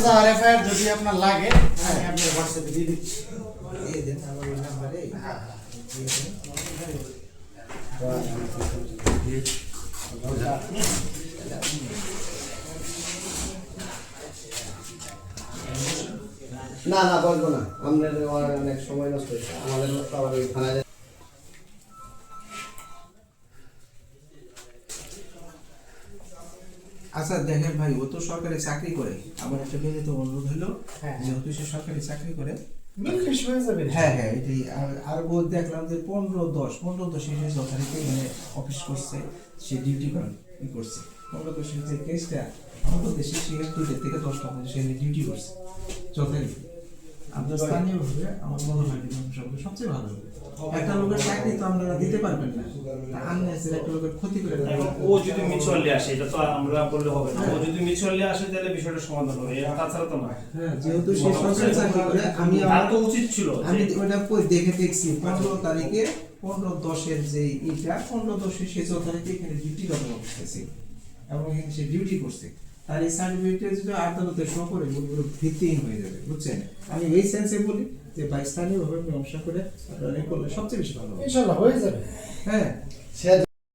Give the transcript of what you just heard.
আচ্ছা আরএফআই যদি আপনার লাগে আমি আপনার হোয়াটসঅ্যাপে দিয়ে দিচ্ছি। দিয়ে দেন আমার এই নাম্বারে। হ্যাঁ দিয়ে দেন। না না বলবো না, আমরা অনেক সময় নষ্ট হয়েছে আমাদের লোক তো আবার ওই থানায়। আচ্ছা দেখেন ভাই, ও তো সরকারি চাকরি করে, আমার একটা বিনীত অনুরোধ হলো হ্যাঁ। যেহেতু সে সরকারি চাকরি করে। মিলফিশ হয়ে যাবে। হ্যাঁ হ্যাঁ এটাই। আর ও দেখলাম যে 15-10 সে যথারীতি মানে অফিস করছে, সে ডিউটি করছে 15-10 যে কেসটা আমাদের দেশে সে 2টা থেকে 10টা পর্যন্ত সে ডিউটি করছে যথারীতি। আপনার স্থানীয় ভাবে আমার মনে হয় সবচেয়ে ভালো হবে। একটা লোকের চাকরি তো আপনারা দিতে পারবেন না, আননেসেসারি একটা লোকের ক্ষতি করে দেবেন। এবং ও যদি মিউচুয়ালি আসে, এটা তো আমরা বললে হবে না। ও যদি মিউচুয়ালি আসে তাহলে বিষয়টা সমাধান হবে, তাছাড়া তো না। হ্যাঁ যেহেতু সে সরকারি চাকরি করে, আমি তার তো উচিত ছিল আমি ওটা দেখে দেখছি 15 তারিখে 15-10 যে ইটা 15-10 সে যথারীতি এখানে ডিউটি কথা করতেছে এবং এখানে সে ডিউটি করছে। তার এই সার্টিফিকেট যদি আদালতে শো করে ওগুলো ভিত্তিহীন হয়ে যাবে, বুঝছেন? আমি এই সেন্সে বলি যে স্থানীয়ভাবে মীমাংসা করে আপনারা করলে সবচেয়ে বেশি ভালো হবে। ইনশাআল্লাহ হয়ে যাবে। হ্যাঁ সে